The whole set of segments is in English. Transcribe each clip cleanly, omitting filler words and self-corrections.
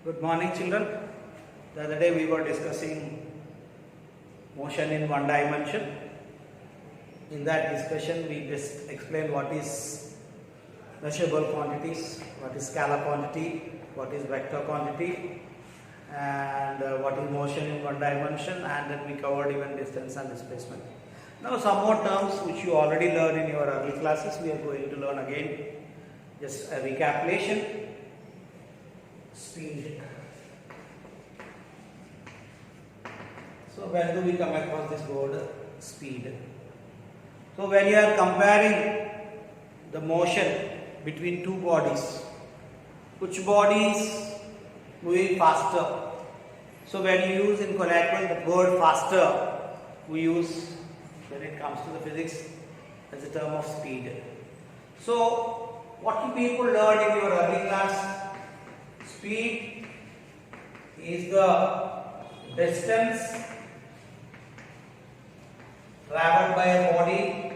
Good morning, children. The other day we were discussing motion in one dimension. In that discussion, we just explained what is measurable quantities, what is scalar quantity, what is vector quantity, and what is motion in one dimension, and then we covered even distance and displacement. Now some more terms which you already learned in your early classes, we are going to learn again. Just a recapitulation. Speed. So when do we come across this word speed? So when you are comparing the motion between two bodies, which body is moving faster? So when you use in collateral the word faster, we use when it comes to the physics as a term of speed. So what you people learned in your early class? Speed is the distance traveled by a body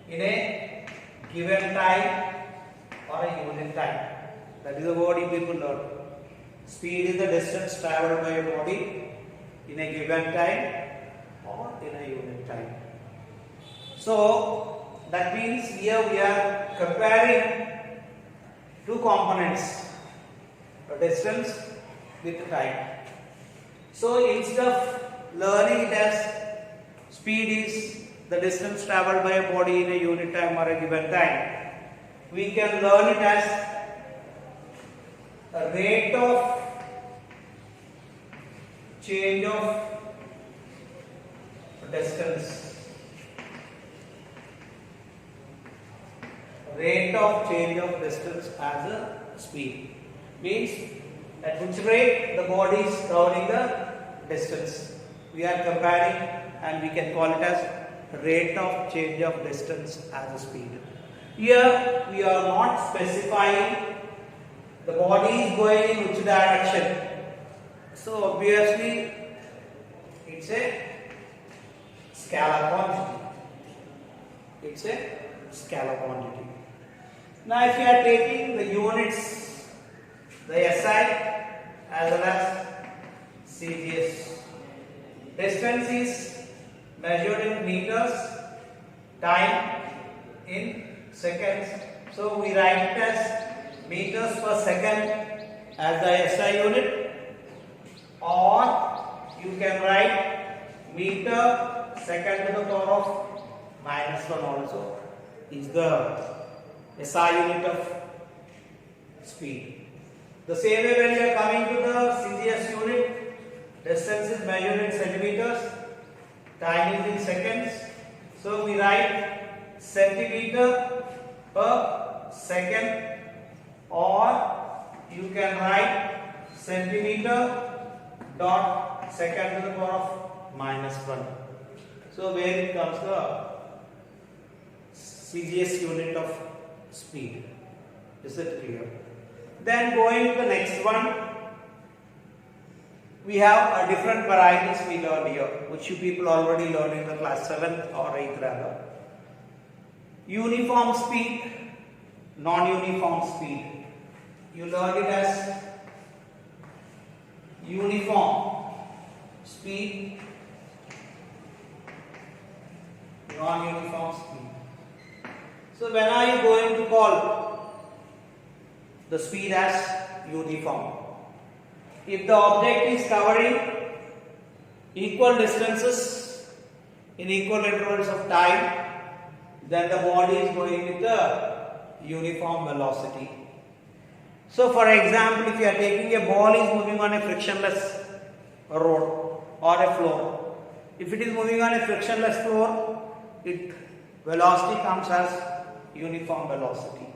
in a given time or a unit time. That is the word you people learn. Speed is the distance traveled by a body in a given time or in a unit time. So that means here we are comparing two components, the distance with time. So instead of learning it as speed is the distance traveled by a body in a unit time or a given time, we can learn it as a rate of change of distance. Rate of change of distance as a speed means at which rate the body is covering the distance. We are comparing and we can call it as rate of change of distance as a speed. Here we are not specifying the body is going in which direction. So obviously it's a scalar quantity. It's a scalar quantity. Now if you are taking the units, the SI as well as CGS, distance is measured in meters, time in seconds. So we write it as meters per second as the SI unit, or you can write meter second to the power of -1 also is the SI unit of speed. The same way when you are coming to the CGS unit, distance is measured in centimeters, time is in seconds. So we write centimeter per second, or you can write centimeter dot second to the power of -1. So where it comes the CGS unit of speed. Is it clear? Then going to the next one, we have a different varieties we learned here, which you people already learned in the class 7th or 8th rather. Uniform speed, non-uniform speed. You learned it as uniform speed, non-uniform speed. So when are you going to call the speed as uniform? If the object is covering equal distances in equal intervals of time, then the body is going with a uniform velocity. So for example, if you are taking a ball is moving on a frictionless road or a floor, if it is moving on a frictionless floor, its velocity comes as uniform velocity.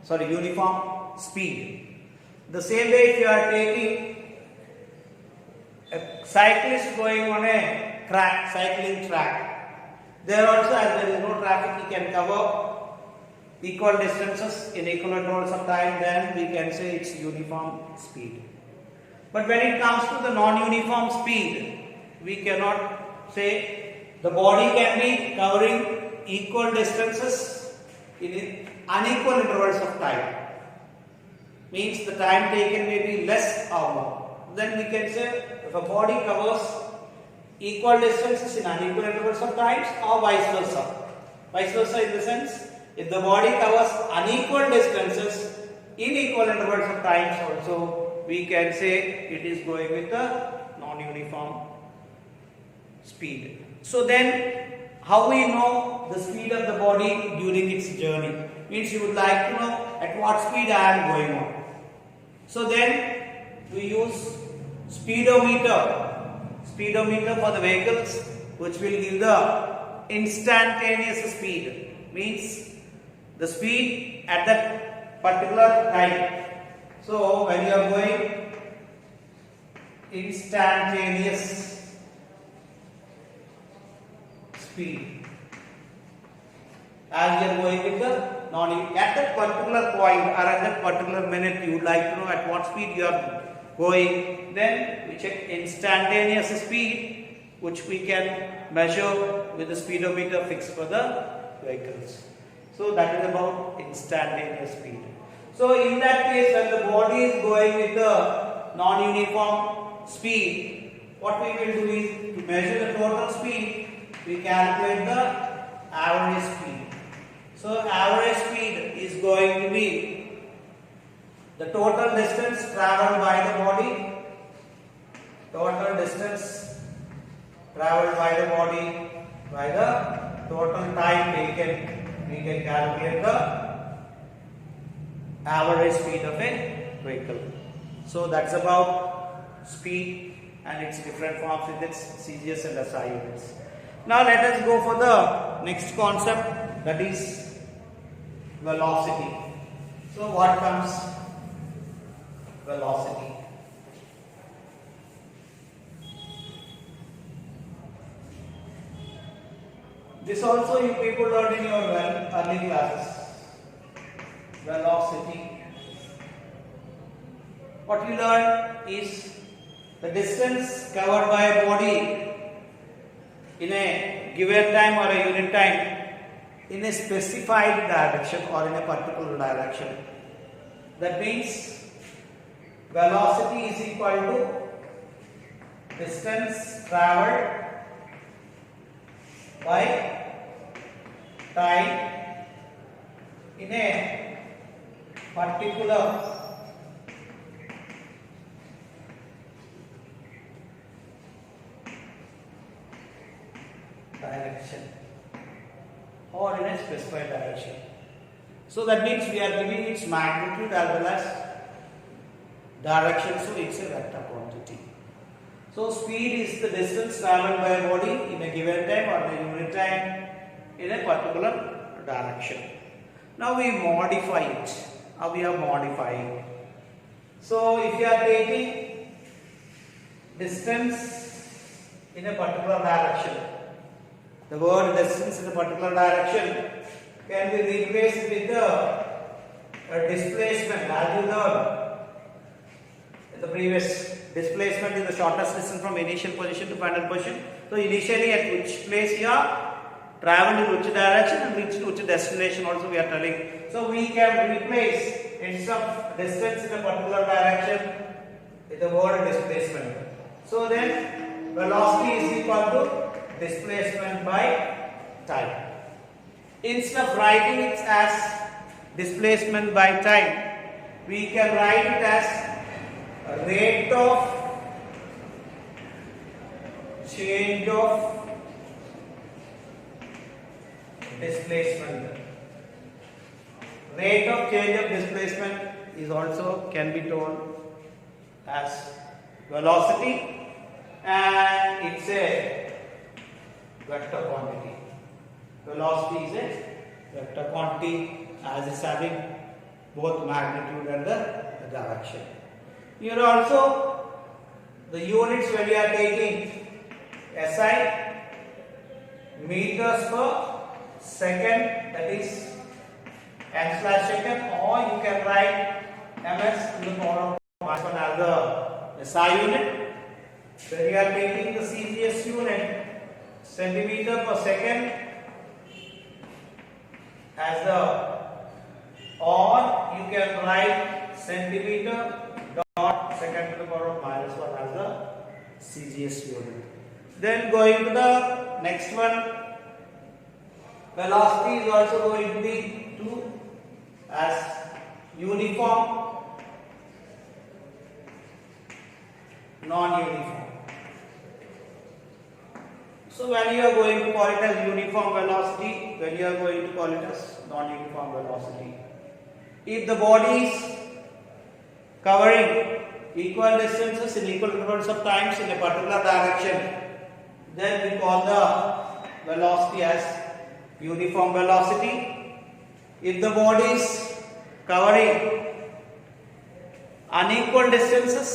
Uniform speed. The same way if you are taking a cyclist going on a track, cycling track, there also as there is no traffic he can cover equal distances in equal intervals of time, then we can say it's uniform speed. But when it comes to the non-uniform speed, we cannot say the body can be covering equal distances in unequal intervals of time. Means the time taken may be less or more. then we can say if a body covers equal distances in unequal intervals of times or vice versa. Vice versa in the sense, if the body covers unequal distances in equal intervals of times also, we can say it is going with a non-uniform speed. So then, how we know the speed of the body during its journey? Means you would like to know at what speed I am going on. So then, we use speedometer for the vehicles, which will give the instantaneous speed, means the speed at that particular time. So when you are going instantaneous speed, as you are going with the at that particular point or at that particular minute, you would like to know at what speed you are going, then we check instantaneous speed, which we can measure with the speedometer fixed for the vehicles. So that is about instantaneous speed. So in that case, when the body is going with the non-uniform speed, what we will do is to measure the total speed, we calculate the average speed. So average speed is going to be the total distance traveled by the body, total distance traveled by the body by the total time taken. We can calculate the average speed of a vehicle. So that's about speed and its different forms with its CGS and SI units. Now let us go for the next concept, that is velocity. So what comes? Velocity. This also you people learned in your early classes. Velocity. What you learn is the distance covered by a body in a given time or a unit time in a specified direction or in a particular direction. That means velocity is equal to distance traveled by time in a particular direction or in a specified direction. So that means we are giving its magnitude as well as direction, so it's a vector quantity. So speed is the distance traveled by a body in a given time or in a unit time in a particular direction. Now we modify it. How we are modifying? So if you are taking distance in a particular direction, the word distance in a particular direction can be replaced with the displacement, as you learned in the previous. Displacement is the shortest distance from initial position to final position. So initially at which place you are traveled in which direction and reached which destination also we are telling. So we can replace instead of distance in a particular direction with the word displacement. So then velocity is equal to displacement by time. Instead of writing it as displacement by time, we can write it as rate of change of displacement. Rate of change of displacement is also can be told as velocity, and it's a vector quantity. Velocity is a vector quantity as it's having both magnitude and the direction. Here also the units when we are taking SI, meters per second, that is n/second, or you can write ms in the form of as the SI unit. When you are taking the CGS unit, centimeter per second as the, or you can write centimeter dot secant to the power of -1 as the CGS unit. Then going to the next one, velocity is also going to be 2 as uniform, non-uniform. So when you are going to call it as uniform velocity, when you are going to call it as non-uniform velocity. If the body is covering equal distances in equal intervals of times in a particular direction, then we call the velocity as uniform velocity. If the body is covering unequal distances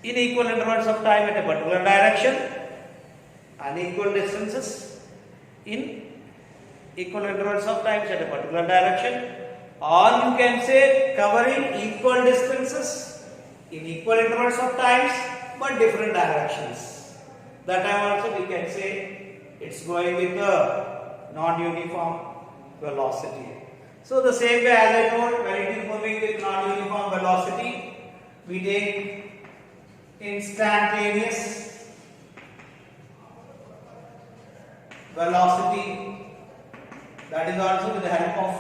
in equal intervals of time at a particular direction, unequal distances in equal intervals of times at a particular direction, or you can say covering equal distances in equal intervals of times but different directions. That time also we can say it's going with the non-uniform velocity. So the same way as I told, when it is moving with non-uniform velocity, we take instantaneous velocity, that is also with the help of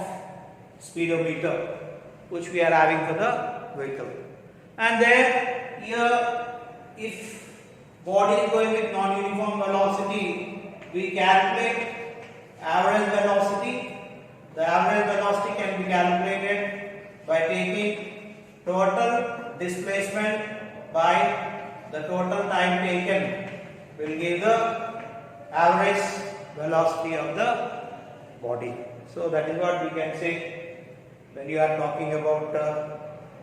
speedometer which we are having for the vehicle. And then here, if body is going with non-uniform velocity, we calculate average velocity. The average velocity can be calculated by taking total displacement by the total time taken, will give the average velocity of the body. So that is what we can say when you are talking about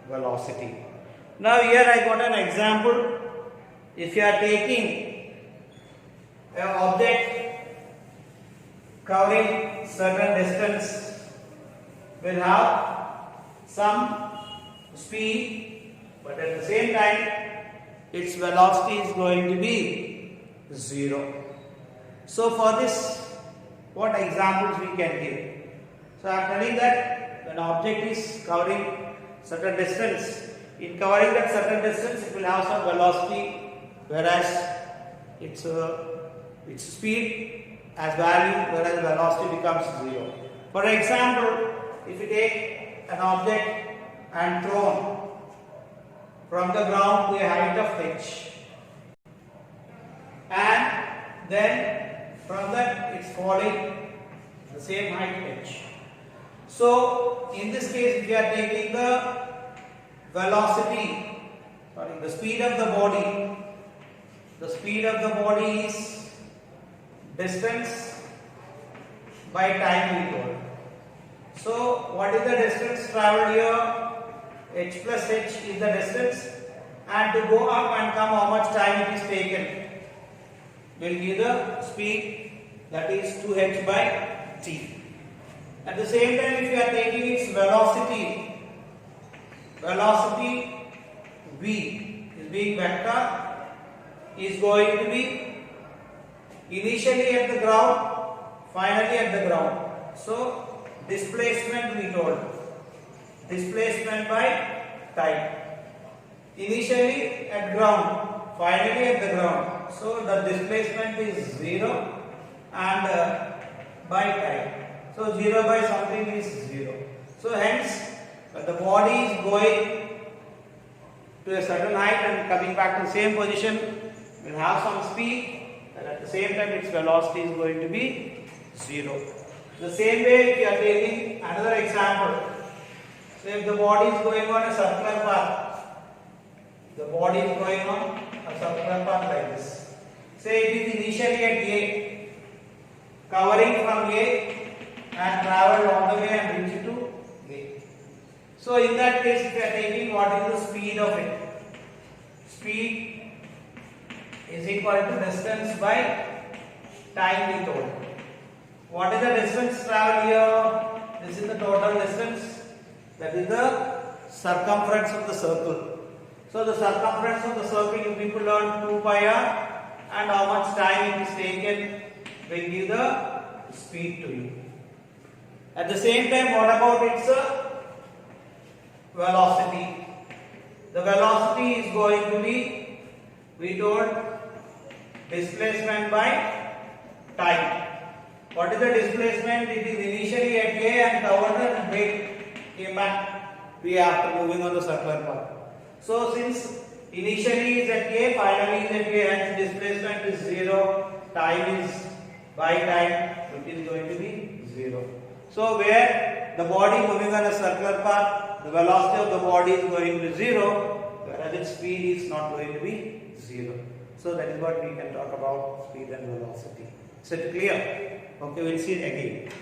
velocity. Now here I got an example. If you are taking an object covering certain distance, will have some speed, but at the same time its velocity is going to be 0. So for this, what examples we can give? So I am telling that when an object is covering certain distance, in covering that certain distance it will have some velocity, whereas its speed as value, whereas velocity becomes 0. For example, if you take an object and thrown from the ground to a height of h, and then from that it's falling the same height h. So in this case, if you are taking the the speed of the body, the speed of the body is distance by time we told. So what is the distance traveled here? H plus h is the distance, and to go up and come, how much time it is taken will give the speed, that is 2h by t. At the same time, if you are taking its velocity, velocity v is being vector, is going to be initially at the ground, finally at the ground. So displacement we told, displacement by time, initially at ground, finally at the ground. So the displacement is 0 and by time. So 0 by something is 0. So hence, when the body is going to a certain height and coming back to the same position, will have some speed, and at the same time its velocity is going to be 0. The same way, if you are taking another example, so if the body is going on a circular path, the body is going on a circular path like this. Say it is initially at A, covering from A and travel all the way and reach to A. So in that case, if you are taking what is the speed of it, speed is equal to distance by time we told. What is the distance traveled here? This is the total distance, that is the circumference of the circle. So the circumference of the circle, you people learn 2 pi r, and how much time it is taken will give the speed to you. At the same time, what about its velocity? the velocity is going to be, we told, displacement by time. What is the displacement? It is initially at A and covered and weight came back B after moving on the circular path. So since initially is at A, finally is at A, and displacement is 0, time is by time, it is going to be 0. So where the body moving on a circular path, the velocity of the body is going to be 0, whereas its speed is not going to be 0. So that is what we can talk about speed and velocity. Is it clear? Okay, we'll see it again.